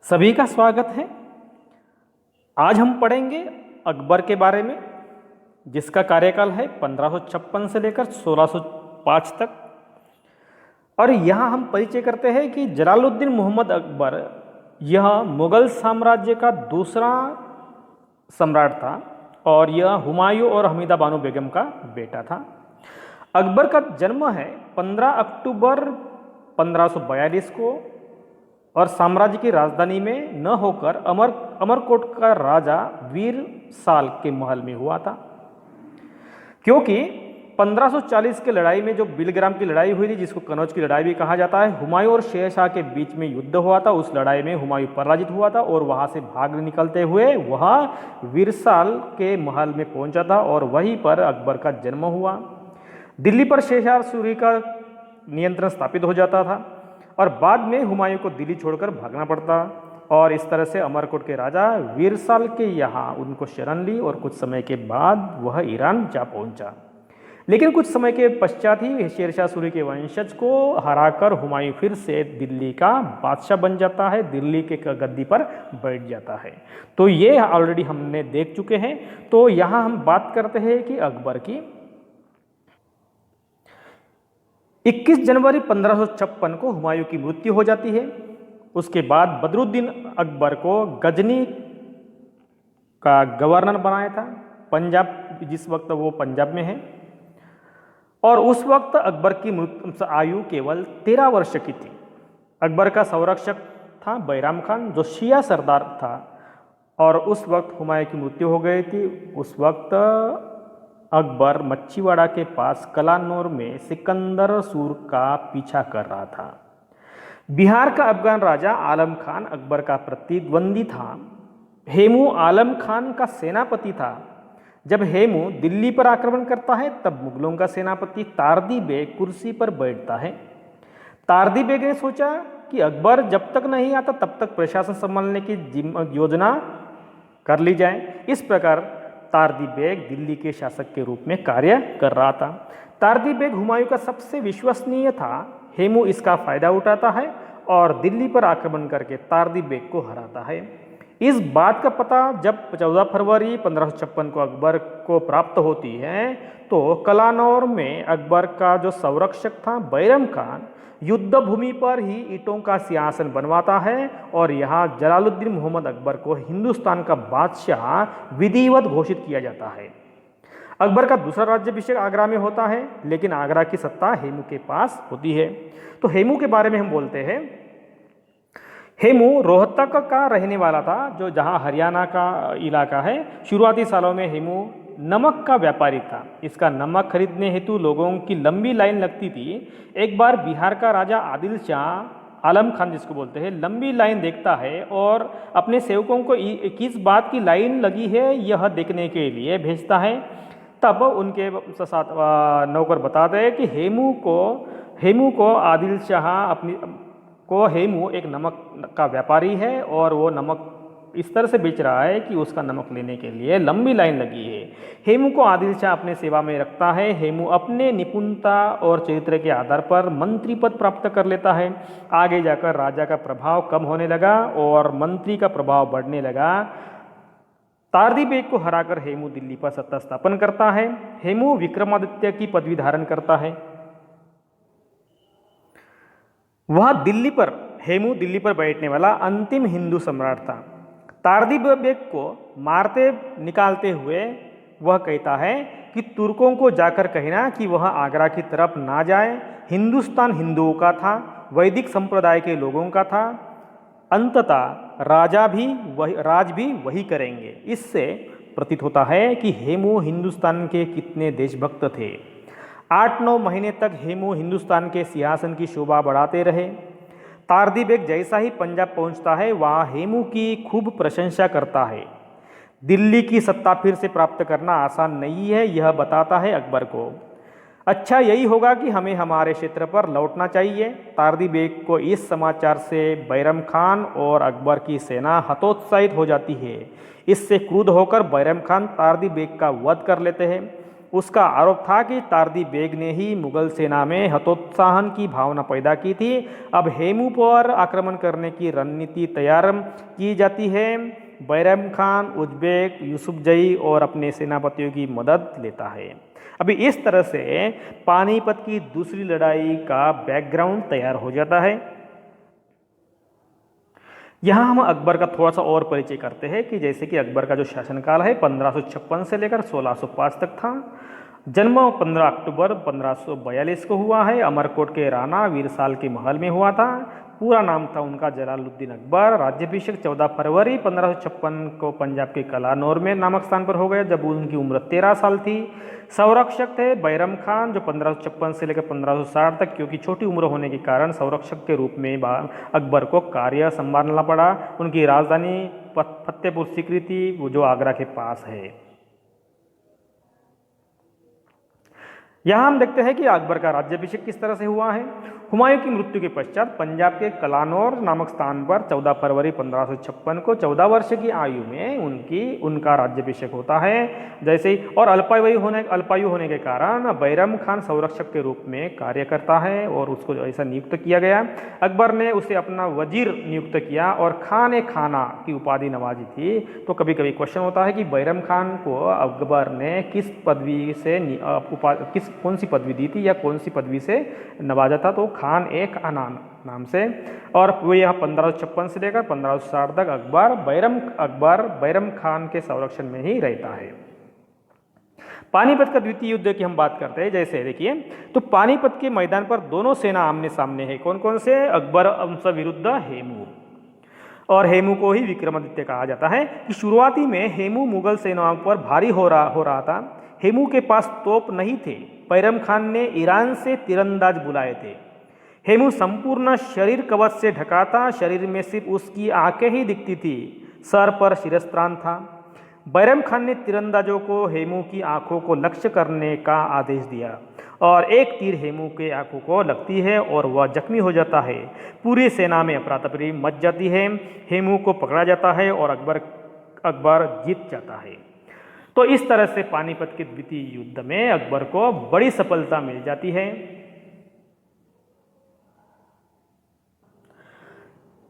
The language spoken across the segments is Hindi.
सभी का स्वागत है। आज हम पढ़ेंगे अकबर के बारे में, जिसका कार्यकाल है 1556 से लेकर 1605 तक। और यहाँ हम परिचय करते हैं कि जलालुद्दीन मोहम्मद अकबर यह मुगल साम्राज्य का दूसरा सम्राट था और यह हुमायूं और हमीदा बानो बेगम का बेटा था। अकबर का जन्म है 15 अक्टूबर 1542 को और साम्राज्य की राजधानी में न होकर अमरकोट का राजा वीर साल के महल में हुआ था, क्योंकि 1540 के लड़ाई में जो बिलग्राम की लड़ाई हुई थी, जिसको कनौज की लड़ाई भी कहा जाता है, हुमायूं और शेर शाह के बीच में युद्ध हुआ था। उस लड़ाई में हुमायूं पराजित हुआ था और वहां से भाग निकलते हुए वह वीरसाल के महल में पहुंचा था और वहीं पर अकबर का जन्म हुआ। दिल्ली पर शेर शाह सूरी का नियंत्रण स्थापित हो जाता था और बाद में हुमायूं को दिल्ली छोड़कर भागना पड़ता और इस तरह से अमरकोट के राजा वीरसाल के यहाँ उनको शरण ली और कुछ समय के बाद वह ईरान जा पहुंचा। लेकिन कुछ समय के पश्चात ही शेरशाह सूरी के वंशज को हराकर हुमायूं फिर से दिल्ली का बादशाह बन जाता है, दिल्ली के गद्दी पर बैठ जाता है। तो ये ऑलरेडी हमने देख चुके हैं। तो यहाँ हम बात करते हैं कि अकबर की 21 जनवरी 1556 को हुमायूं की मृत्यु हो जाती है। उसके बाद बदरुद्दीन अकबर को गजनी का गवर्नर बनाया था, पंजाब, जिस वक्त वो पंजाब में है। और उस वक्त अकबर की आयु केवल 13 वर्ष की थी। अकबर का संरक्षक था बैराम खान, जो शिया सरदार था, और उस वक्त हुमायूं की मृत्यु हो गई थी। उस वक्त अकबर मच्छीवाड़ा के पास कलानौर में सिकंदर सूर का पीछा कर रहा था। बिहार का अफगान राजा आलम खान अकबर का प्रतिद्वंदी था। हेमू आलम खान का सेनापति था। जब हेमू दिल्ली पर आक्रमण करता है तब मुगलों का सेनापति तारदी बेग कुर्सी पर बैठता है। तारदी बेग ने सोचा कि अकबर जब तक नहीं आता तब तक प्रशासन संभालने की योजना कर ली जाए। इस प्रकार तारदी बेग दिल्ली के शासक के रूप में कार्य कर रहा था। तारदी बेग हुमायूं का सबसे विश्वसनीय था। हेमू इसका फायदा उठाता है और दिल्ली पर आक्रमण करके तारदी बेग को हराता है। इस बात का पता जब 14 फरवरी 1556 को अकबर को प्राप्त होती है तो कलानौर में अकबर का जो संरक्षक था बैरम खान युद्ध भूमि पर ही ईंटों का सिंहासन बनवाता है और यहाँ जलालुद्दीन मोहम्मद अकबर को हिंदुस्तान का बादशाह विधिवत घोषित किया जाता है। अकबर का दूसरा राज्याभिषेक आगरा में होता है, लेकिन आगरा की सत्ता हेमू के पास होती है। तो हेमू के बारे में हम बोलते हैं। हेमू रोहतक का रहने वाला था, जो जहाँ हरियाणा का इलाका है। शुरुआती सालों में हेमू नमक का व्यापारी था। इसका नमक खरीदने हेतु लोगों की लंबी लाइन लगती थी। एक बार बिहार का राजा आदिल शाह आलम खान, जिसको बोलते हैं, लंबी लाइन देखता है और अपने सेवकों को किस बात की लाइन लगी है यह देखने के लिए भेजता है। तब उनके साथ नौकर बताते हैं कि हेमू को आदिल शाह हेमू एक नमक का व्यापारी है और वो नमक इस तरह से बेच रहा है कि उसका नमक लेने के लिए लंबी लाइन लगी है। हेमू को आदिल शाह अपने सेवा में रखता है। हेमू अपने निपुणता और चरित्र के आधार पर मंत्री पद प्राप्त कर लेता है। आगे जाकर राजा का प्रभाव कम होने लगा और मंत्री का प्रभाव बढ़ने लगा। तारदी बेग को हराकर हेमू दिल्ली पर सत्ता स्थापन करता है। हेमू विक्रमादित्य की पदवी धारण करता है। हेमू दिल्ली पर बैठने वाला अंतिम हिंदू सम्राट था। तारदी बेग को मारते निकालते हुए वह कहता है कि तुर्कों को जाकर कहना कि वह आगरा की तरफ ना जाए। हिंदुस्तान हिंदुओं का था, वैदिक संप्रदाय के लोगों का था। अंततः राज भी वही करेंगे। इससे प्रतीत होता है कि हेमू हिंदुस्तान के कितने देशभक्त थे। 8-9 महीने तक हेमू हिंदुस्तान के सिंहासन की शोभा बढ़ाते रहे। तारदी बेग जैसा ही पंजाब पहुंचता है, वहाँ हेमू की खूब प्रशंसा करता है। दिल्ली की सत्ता फिर से प्राप्त करना आसान नहीं है, यह बताता है अकबर को। अच्छा यही होगा कि हमें हमारे क्षेत्र पर लौटना चाहिए। तारदी बेग को इस समाचार से बैरम खान और अकबर की सेना हतोत्साहित हो जाती है। इससे क्रुद्ध होकर बैरम खान तारदी बेग का वध कर लेते हैं। उसका आरोप था कि तारदी बेग ने ही मुगल सेना में हतोत्साहन की भावना पैदा की थी। अब हेमू पर आक्रमण करने की रणनीति तैयार की जाती है। बैरम खान उज्बेक यूसुफजई और अपने सेनापतियों की मदद लेता है। अभी इस तरह से पानीपत की दूसरी लड़ाई का बैकग्राउंड तैयार हो जाता है। यहाँ हम अकबर का थोड़ा सा और परिचय करते हैं कि जैसे कि अकबर का जो शासनकाल है 1556 से लेकर 1605 तक था। जन्म 15 अक्टूबर 1542 को हुआ है। अमरकोट के राणा वीरसाल के महल में हुआ था। पूरा नाम था उनका जलालुद्दीन अकबर। राज्याभिषेक 14 फरवरी 1556 को पंजाब के कलानौर में नामक स्थान पर हो गया जब उनकी उम्र 13 साल थी। संरक्षक थे बैरम खान जो 1556 से लेकर 1560 तक, क्योंकि छोटी उम्र होने के कारण संरक्षक के रूप में अकबर को कार्य संभालना पड़ा। उनकी राजधानी फतेहपुर सीकरी थी, वो जो आगरा के पास है। यहाँ हम देखते हैं कि अकबर का राज्याभिषेक किस तरह से हुआ है। हुमायूं की मृत्यु के पश्चात पंजाब के कलानौर नामक स्थान पर 14 फरवरी 1556 को 14 वर्ष की आयु में उनका राज्याभिषेक होता है। जैसे ही और अल्पायु होने के कारण बैरम खान संरक्षक के रूप में कार्य करता है और उसको ऐसा नियुक्त किया गया। अकबर ने उसे अपना वजीर नियुक्त किया और खान खाना की उपाधि नवाजी थी। तो कभी कभी क्वेश्चन होता है कि बैरम खान को अकबर ने किस पदवी से कौन सी पदवी दी थी या कौन सी पदवी से नवाजा था। तो खान आना नाम से, और वो यह 1556 से लेकर 1560 तक अकबर बैरम खान के संरक्षण में ही रहता है। पानीपत का द्वितीय युद्ध की हम बात करते हैं। जैसे देखिए तो पानीपत के मैदान पर दोनों सेना आमने सामने है। कौन कौन से? अकबर वंश विरुद्ध हेमू, और हेमू को ही विक्रमादित्य कहा जाता है। कि शुरुआती में हेमू मुगल सेनाओं पर भारी हो रहा था। हेमू के पास तोप नहीं थे। बैरम खान ने ईरान से तीरंदाज बुलाए थे। हेमू संपूर्ण शरीर कवच से ढका था। शरीर में सिर्फ उसकी आंखें ही दिखती थी। सर पर शिरस्त्राण था। बैरम खान ने तीरंदाजों को हेमू की आंखों को लक्ष्य करने का आदेश दिया और एक तीर हेमू के आंखों को लगती है और वह जख्मी हो जाता है। पूरी सेना में अफरा-तफरी मच जाती है। हेमू को पकड़ा जाता है और अकबर जीत जाता है। तो इस तरह से पानीपत के द्वितीय युद्ध में अकबर को बड़ी सफलता मिल जाती है।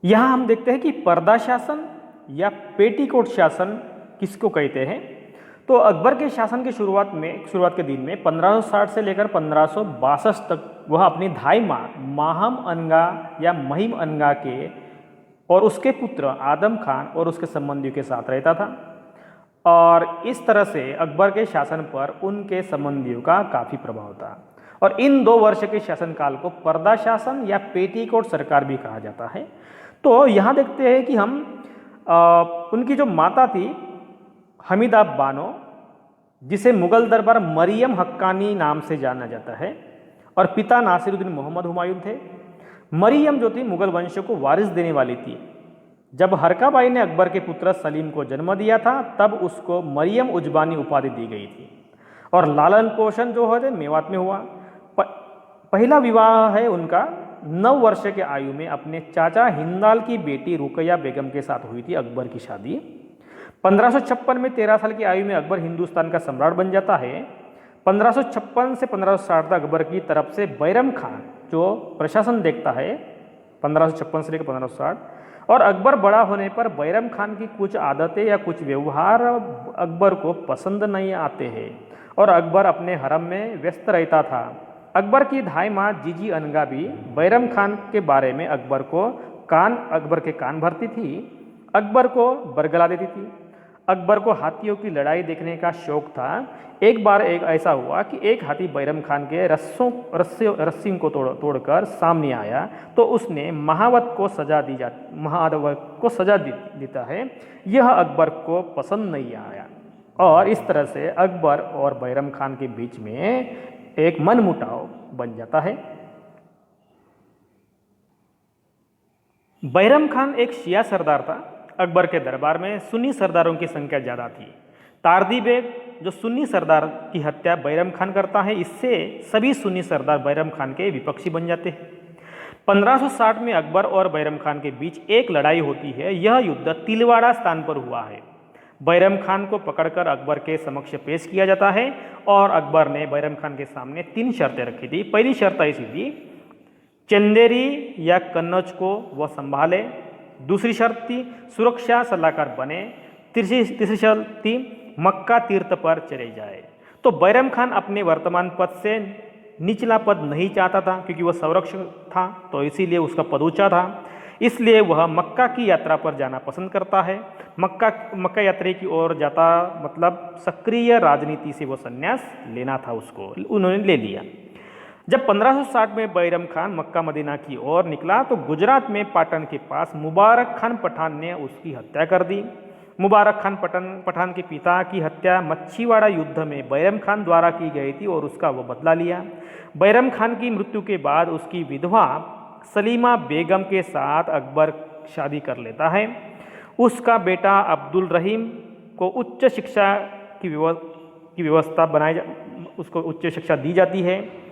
यहां हम देखते हैं कि पर्दा शासन या पेटीकोट शासन किसको कहते हैं। तो अकबर के शासन की शुरुआत के दिन में 1560 से लेकर 1562 तक वह अपनी धाई मां माहम अनगा या महिम अनगा के और उसके पुत्र आदम खान और उसके संबंधियों के साथ रहता था। और इस तरह से अकबर के शासन पर उनके संबंधियों का काफ़ी प्रभाव था। और इन 2 वर्ष के शासनकाल को पर्दा शासन या पेटीकोट सरकार भी कहा जाता है। तो यहाँ देखते हैं कि हम उनकी जो माता थी हमीदा बानो, जिसे मुगल दरबार मरियम हक्कानी नाम से जाना जाता है, और पिता नासिरुद्दीन मोहम्मद हुमायूं थे। मरियम जो थी मुगल वंश को वारिस देने वाली थी। जब हरकाबाई ने अकबर के पुत्र सलीम को जन्म दिया था तब उसको मरियम उजबानी उपाधि दी गई थी। और लालन पोषण जो है मेवात में हुआ। पहला विवाह है उनका 9 वर्ष के आयु में अपने चाचा हिंदाल की बेटी रुकैया बेगम के साथ हुई थी अकबर की शादी। 1556 में 13 साल की आयु में अकबर हिंदुस्तान का सम्राट बन जाता है। 1556 से 1560 तक अकबर की तरफ से बैरम खान जो प्रशासन देखता है 1556 से लेकर 1560, और अकबर बड़ा होने पर बैरम खान की कुछ आदतें या कुछ व्यवहार अकबर को पसंद नहीं आते हैं और अकबर अपने हरम में व्यस्त रहता था। अकबर की धाई माँ जीजी अनगा भी बैरम खान के बारे में अकबर के कान भरती थी, अकबर को बरगला देती थी। अकबर को हाथियों की लड़ाई देखने का शौक था। एक बार ऐसा हुआ कि एक हाथी बैरम खान के रस्सियों को तोड़कर सामने आया तो उसने महावत को सजा देता है। यह अकबर को पसंद नहीं आया और इस तरह से अकबर और बैरम खान के बीच में एक मनमुटाव बन जाता है। बैरम खान एक शिया सरदार था। अकबर के दरबार में सुन्नी सरदारों की संख्या ज़्यादा थी। तारदी बेग जो सुन्नी सरदार की हत्या बैरम खान करता है, इससे सभी सुन्नी सरदार बैरम खान के विपक्षी बन जाते हैं। 1560 में अकबर और बैरम खान के बीच एक लड़ाई होती है। यह युद्ध तिलवाड़ा स्थान पर हुआ है। बैरम खान को पकड़कर अकबर के समक्ष पेश किया जाता है और अकबर ने बैरम खान के सामने 3 शर्तें रखी थी। पहली शर्त ऐसी थी, चंदेरी या कन्नौज को वह संभाले। दूसरी शर्त थी, सुरक्षा सलाहकार बने। तीसरी शर्त थी, मक्का तीर्थ पर चले जाए। तो बैरम खान अपने वर्तमान पद से निचला पद नहीं चाहता था, क्योंकि वह संरक्षक था, तो इसीलिए उसका पद ऊंचा था। इसलिए वह मक्का की यात्रा पर जाना पसंद करता है। मक्का यात्रा की ओर जाता मतलब सक्रिय राजनीति से वो संन्यास लेना था उसको, उन्होंने ले लिया। जब 1560 में बैरम खान मक्का मदीना की ओर निकला तो गुजरात में पाटन के पास मुबारक खान पठान ने उसकी हत्या कर दी। मुबारक खान पठान के पिता की हत्या मच्छीवाड़ा युद्ध में बैरम खान द्वारा की गई थी और उसका वो बदला लिया। बैरम खान की मृत्यु के बाद उसकी विधवा सलीमा बेगम के साथ अकबर शादी कर लेता है। उसका बेटा अब्दुल रहीम को उच्च शिक्षा की व्यवस्था उसको उच्च शिक्षा दी जाती है।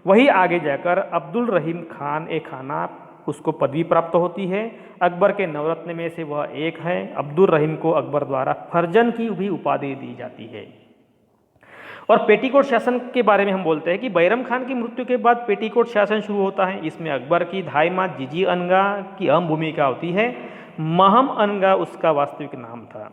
वही आगे जाकर अब्दुल रहीम खान ए खाना उसको पदवी प्राप्त होती है। अकबर के नवरत्न में से वह एक है। अब्दुल रहीम को अकबर द्वारा फर्जन की भी उपाधि दी जाती है। और पेटीकोट शासन के बारे में हम बोलते हैं कि बैरम खान की मृत्यु के बाद पेटीकोट शासन शुरू होता है। इसमें अकबर की धाई माँ जीजी अनगा की अहम भूमिका होती है। महम अनगा उसका वास्तविक नाम था।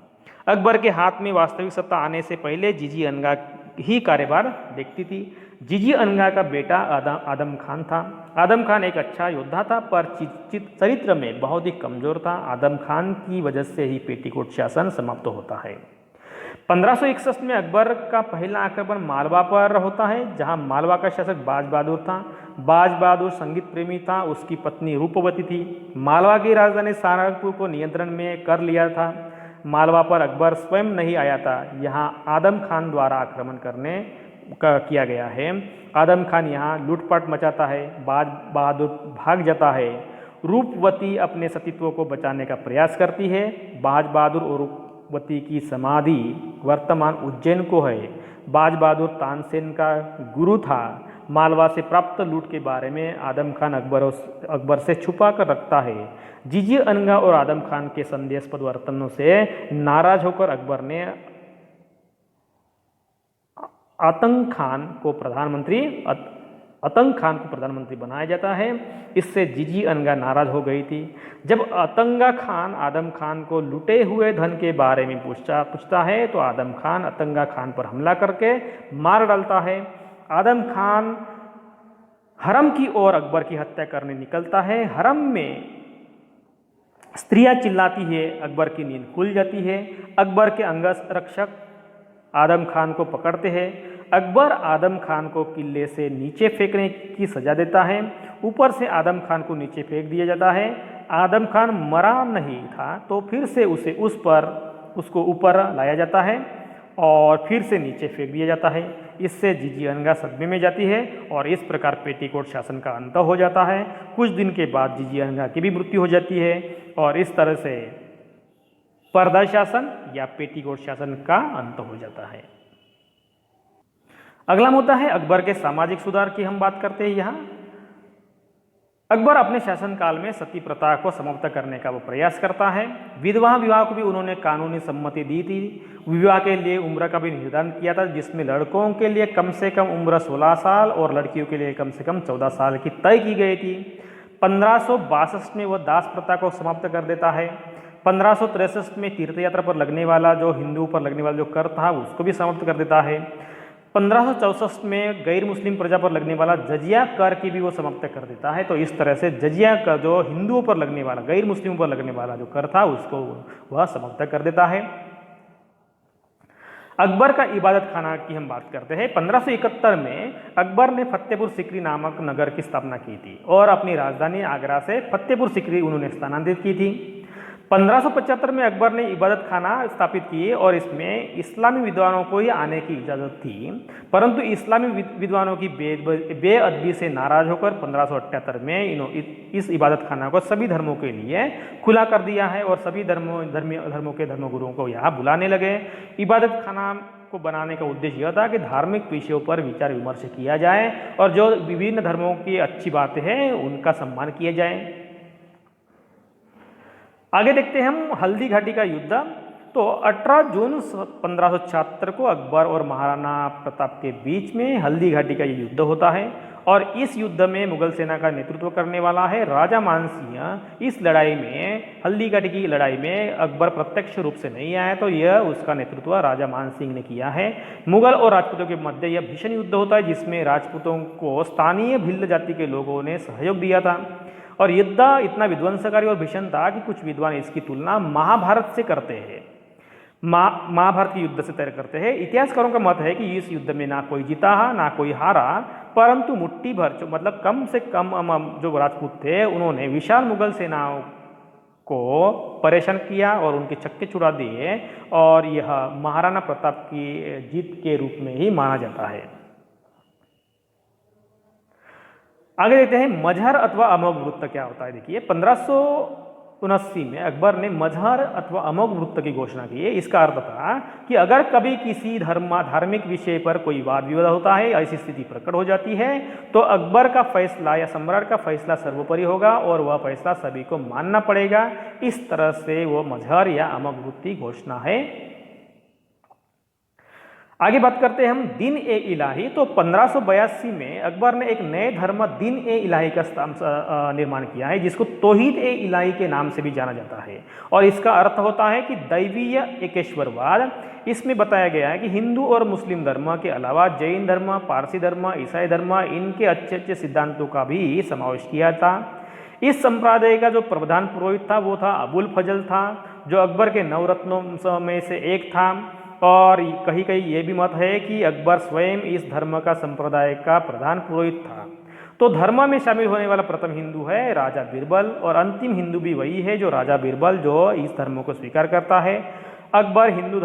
अकबर के हाथ में वास्तविक सत्ता आने से पहले जीजी अनगा ही कार्यभार देखती थी। जीजी अनगा का बेटा आदम खान था। आदम खान एक अच्छा योद्धा था, पर चरित्र में बहुत ही कमजोर था। आदम खान की वजह से ही पेटीकोट शासन समाप्त होता है। 1561 में अकबर का पहला आक्रमण मालवा पर होता है, जहां मालवा का शासक बाज बहादुर था। बाज बहादुर संगीत प्रेमी था, उसकी पत्नी रूपवती थी। मालवा की राजधानी सहारनपुर को नियंत्रण में कर लिया था। मालवा पर अकबर स्वयं नहीं आया था, यहाँ आदम खान द्वारा आक्रमण किया गया है। आदम खान यहाँ लूटपाट मचाता है, बाज बहादुर भाग जाता है। रूपवती अपने सतीत्व को बचाने का प्रयास करती है। बाज बहादुर और रूपवती की समाधि वर्तमान उज्जैन को है। बाज बहादुर तानसेन का गुरु था। मालवा से प्राप्त लूट के बारे में आदम खान अकबर से छुपा कर रखता है। जीजी अनगा और आदम खान के संदेहास्पद वर्तनों से नाराज होकर अकबर ने आतंक खान को प्रधानमंत्री बनाया जाता है। इससे जीजी अनगा नाराज हो गई थी। जब अतंगा खान आदम खान को लुटे हुए धन के बारे में पूछता है तो आदम खान अतंगा खान पर हमला करके मार डालता है। आदम खान हरम की ओर अकबर की हत्या करने निकलता है। हरम में स्त्रियां चिल्लाती है, अकबर की नींद खुल जाती है। अकबर के अंगरक्षक आदम खान को पकड़ते हैं। अकबर आदम खान को किले से नीचे फेंकने की सजा देता है। ऊपर से आदम खान को नीचे फेंक दिया जाता है। आदम खान मरा नहीं था तो फिर से उसको ऊपर लाया जाता है और फिर से नीचे फेंक दिया जाता है। इससे जीजी अनगा सदमे में जाती है और इस प्रकार पेटीकोट शासन का अंत हो जाता है। कुछ दिन के बाद जीजी अनगा की भी मृत्यु हो जाती है और इस तरह से पर्दा शासन या पेटीकोट शासन का अंत हो जाता है। अगला मुद्दा है अकबर के सामाजिक सुधार की हम बात करते हैं। यहाँ अकबर अपने शासनकाल में सती प्रथा को समाप्त करने का वो प्रयास करता है। विधवा विवाह को भी उन्होंने कानूनी सम्मति दी थी। विवाह के लिए उम्र का भी निर्धारण किया था, जिसमें लड़कों के लिए कम से कम उम्र 16 साल और लड़कियों के लिए कम से कम 14 साल की तय की गई थी। 1562 में वह दास प्रथा को समाप्त कर देता है। 1563 में तीर्थयात्रा पर लगने वाला हिंदू पर लगने वाला कर था उसको भी समाप्त कर देता है। 1564 में गैर मुस्लिम प्रजा पर लगने वाला जजिया कर की भी वो समाप्त कर देता है। तो इस तरह से जजिया कर हिंदुओं पर लगने वाला, गैर मुस्लिमों पर लगने वाला कर था उसको वह समाप्त कर देता है। अकबर का इबादत खाना की हम बात करते हैं। 1571 में अकबर ने फतेहपुर सिकरी नामक नगर की स्थापना की थी और अपनी राजधानी आगरा से फतेहपुर सिकरी उन्होंने स्थानांतरित की थी। 1575 में अकबर ने इबादत खाना स्थापित किए और इसमें इस्लामी विद्वानों को ही आने की इजाज़त थी, परंतु इस्लामी विद्वानों की बेअदबी से नाराज होकर 1578 में इस इबादत खाना को सभी धर्मों के लिए खुला कर दिया है और सभी धर्मों के धर्मगुरुओं को यहाँ बुलाने लगे। इबादत खाना को बनाने का उद्देश्य यह था कि धार्मिक विषयों पर विचार विमर्श किया जाए और जो विभिन्न धर्मों की अच्छी बातें हैं उनका सम्मान किया जाए। आगे देखते हैं हम हल्दी घाटी का युद्ध। तो 18 जून 1576 को अकबर और महाराणा प्रताप के बीच में हल्दी घाटी का ये युद्ध होता है और इस युद्ध में मुगल सेना का नेतृत्व करने वाला है राजा मानसिंह। इस लड़ाई में, हल्दी घाटी की लड़ाई में अकबर प्रत्यक्ष रूप से नहीं आया, तो यह उसका नेतृत्व राजा मानसिंह ने किया है। मुगल और राजपूतों के मध्य यह भीषण युद्ध होता है जिसमें राजपूतों को स्थानीय भिल्ल जाति के लोगों ने सहयोग दिया था और युद्ध इतना विध्वंसकारी और भीषण था कि कुछ विद्वान इसकी तुलना महाभारत से करते हैं, महाभारत के युद्ध से तय करते हैं। इतिहासकारों का मत है कि इस युद्ध में ना कोई जीता ना कोई हारा, परंतु मुट्ठी भर मतलब कम से कम जो राजपूत थे उन्होंने विशाल मुगल सेनाओं को परेशान किया और उनके छक्के छुड़ा दिए और यह महाराणा प्रताप की जीत के रूप में ही माना जाता है। आगे देखते हैं मजहर अथवा अमोघ वृत्त क्या होता है। देखिए 1579 में अकबर ने मजहर अथवा अमोघ वृत्त की घोषणा की है। इसका अर्थ था कि अगर कभी किसी धार्मिक विषय पर कोई वाद विवाद होता है, ऐसी स्थिति प्रकट हो जाती है, तो अकबर का फैसला या सम्राट का फैसला सर्वोपरि होगा और वह फैसला सभी को मानना पड़ेगा। इस तरह से वो मजहर या अमोघ वृत्त की घोषणा है। आगे बात करते हैं हम दीन ए इलाही। तो 1582 में अकबर ने एक नए धर्म दीन ए इलाही का निर्माण किया है जिसको तौहीद ए इलाही के नाम से भी जाना जाता है और इसका अर्थ होता है कि दैवीय एकेश्वरवाद। इसमें बताया गया है कि हिंदू और मुस्लिम धर्म के अलावा जैन धर्म, पारसी धर्म, ईसाई धर्म, इनके अच्छे अच्छे सिद्धांतों का भी समावेश किया था। इस संप्रदाय का जो प्रधान पुरोहित था वो था अबुल फजल था, जो अकबर के नवरत्नों में से एक था और कहीं कहीं ये भी मत है कि अकबर स्वयं इस धर्म का संप्रदाय का प्रधान पुरोहित था। तो धर्म में शामिल होने वाला प्रथम हिंदू है राजा बीरबल और अंतिम हिंदू भी वही है जो राजा बीरबल जो इस धर्म को स्वीकार करता है। अकबर हिंदू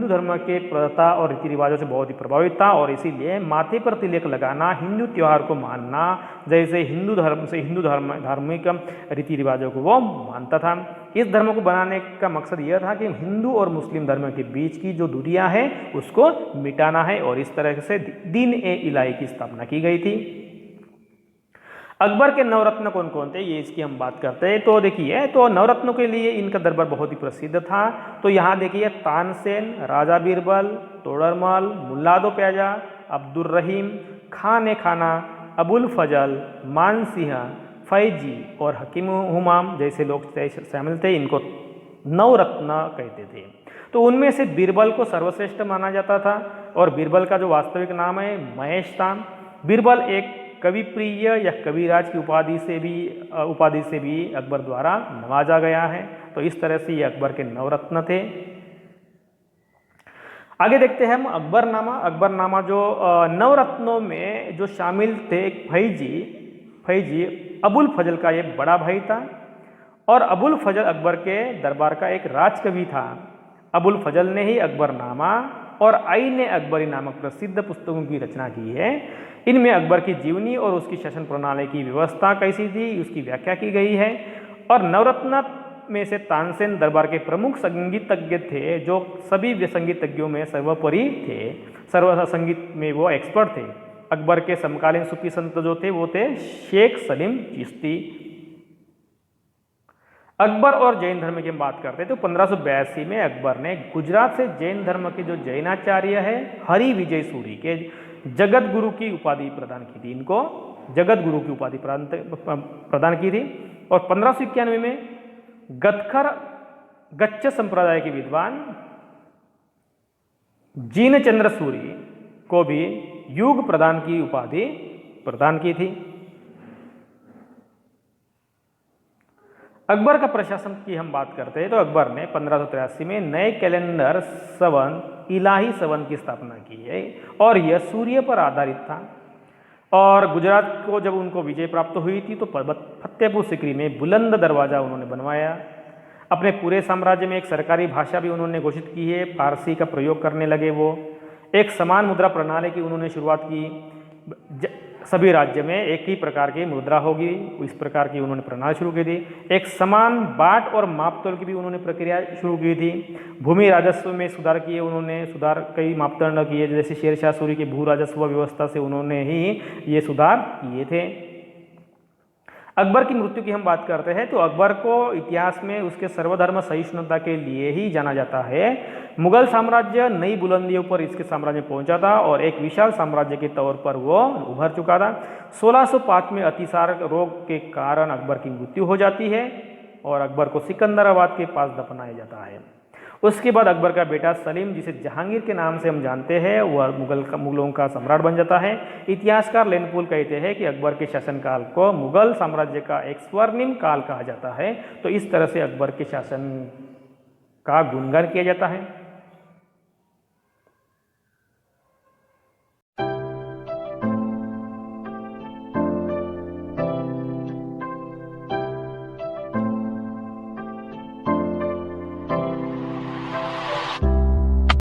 धर्म के प्रथा और रीति रिवाजों से बहुत ही प्रभावित था और इसीलिए माथे पर तिलक लगाना, हिंदू त्यौहार को मानना जैसे हिंदू धार्मिक रीति रिवाजों को वो मानता था। इस धर्म को बनाने का मकसद यह था कि हिंदू और मुस्लिम धर्म के बीच की जो दूरियां हैं उसको मिटाना है और इस तरह से दीन ए इलाही की स्थापना की गई थी। अकबर के नवरत्न कौन कौन थे, ये इसकी हम बात करते हैं। तो देखिए, तो नवरत्नों के लिए इनका दरबार बहुत ही प्रसिद्ध था। तो यहाँ देखिए तानसेन, राजा बीरबल, तोडरमल, मुल्लादो प्याजा, अब्दुल रहीम, खान ए खाना, अबुल फजल, मानसिंह, फैजी और हकीम हुमाम जैसे लोग शामिल थे। इनको नवरत्न कहते थे। तो उनमें से बीरबल को सर्वश्रेष्ठ माना जाता था और बीरबल का जो वास्तविक नाम है महेश था। बीरबल एक कविप्रिय या कविराज की उपाधि से भी अकबर द्वारा नवाजा गया है। तो इस तरह से ये अकबर के नवरत्न थे। आगे देखते हैं हम अकबरनामा जो नवरत्नों में जो शामिल थे फैजी अबुल फजल का ये बड़ा भाई था और अबुल फजल अकबर के दरबार का एक राजकवि था। अबुल फजल ने ही अकबरनामा और आईन अकबरी नामक प्रसिद्ध पुस्तकों की रचना की है। इनमें अकबर की जीवनी और उसकी शासन प्रणाली की व्यवस्था कैसी थी उसकी व्याख्या की गई है। और नवरत्न में से तानसेन दरबार के प्रमुख संगीतज्ञ थे जो सभी संगीतज्ञों में सर्वोपरि थे, संगीत में वो एक्सपर्ट थे। अकबर के समकालीन सूफी संत जो थे वो थे शेख सलीम चिश्ती। अकबर और जैन धर्म की हम बात करते हैं तो 1582 में अकबर ने गुजरात से जैन धर्म के जो जैनाचार्य है हरि विजय सूरी के जगत गुरु की उपाधि प्रदान की थी। इनको जगत गुरु की उपाधि प्रदान की थी। और 1591 में गच्छ संप्रदाय के विद्वान जिनचंद्र सूरी को भी युग प्रदान की उपाधि प्रदान की थी। अकबर का प्रशासन की हम बात करते हैं तो अकबर ने 1583 में नए कैलेंडर सवन इलाही सवन की स्थापना की है और यह सूर्य पर आधारित था। और गुजरात को जब उनको विजय प्राप्त हुई थी तो फतेहपुर सीकरी में बुलंद दरवाज़ा उन्होंने बनवाया। अपने पूरे साम्राज्य में एक सरकारी भाषा भी उन्होंने घोषित की है, फारसी का प्रयोग करने लगे। वो एक समान मुद्रा प्रणाली की उन्होंने शुरुआत की। सभी राज्य में एक ही प्रकार की मुद्रा होगी, इस प्रकार की उन्होंने प्रणाली शुरू की थी। एक समान बाट और मापतोल की भी उन्होंने प्रक्रिया शुरू की थी। भूमि राजस्व में सुधार किए उन्होंने, कई मापदंड किए, जैसे शेरशाह सूरी की भू राजस्व व्यवस्था से उन्होंने ही ये सुधार किए थे। अकबर की मृत्यु की हम बात करते हैं तो अकबर को इतिहास में उसके सर्वधर्म सहिष्णुता के लिए ही जाना जाता है। मुगल साम्राज्य नई बुलंदियों पर इसके साम्राज्य पहुंचा था और एक विशाल साम्राज्य के तौर पर वो उभर चुका था। 1605 में अतिसार रोग के कारण अकबर की मृत्यु हो जाती है और अकबर को सिकंदराबाद के पास दफनाया जाता है। उसके बाद अकबर का बेटा सलीम, जिसे जहांगीर के नाम से हम जानते हैं, वह मुगलों का सम्राट बन जाता है। इतिहासकार लेनपोल कहते हैं कि अकबर के शासनकाल को मुगल साम्राज्य का एक स्वर्णिम काल कहा जाता है। तो इस तरह से अकबर के शासन का गुणगान किया जाता है।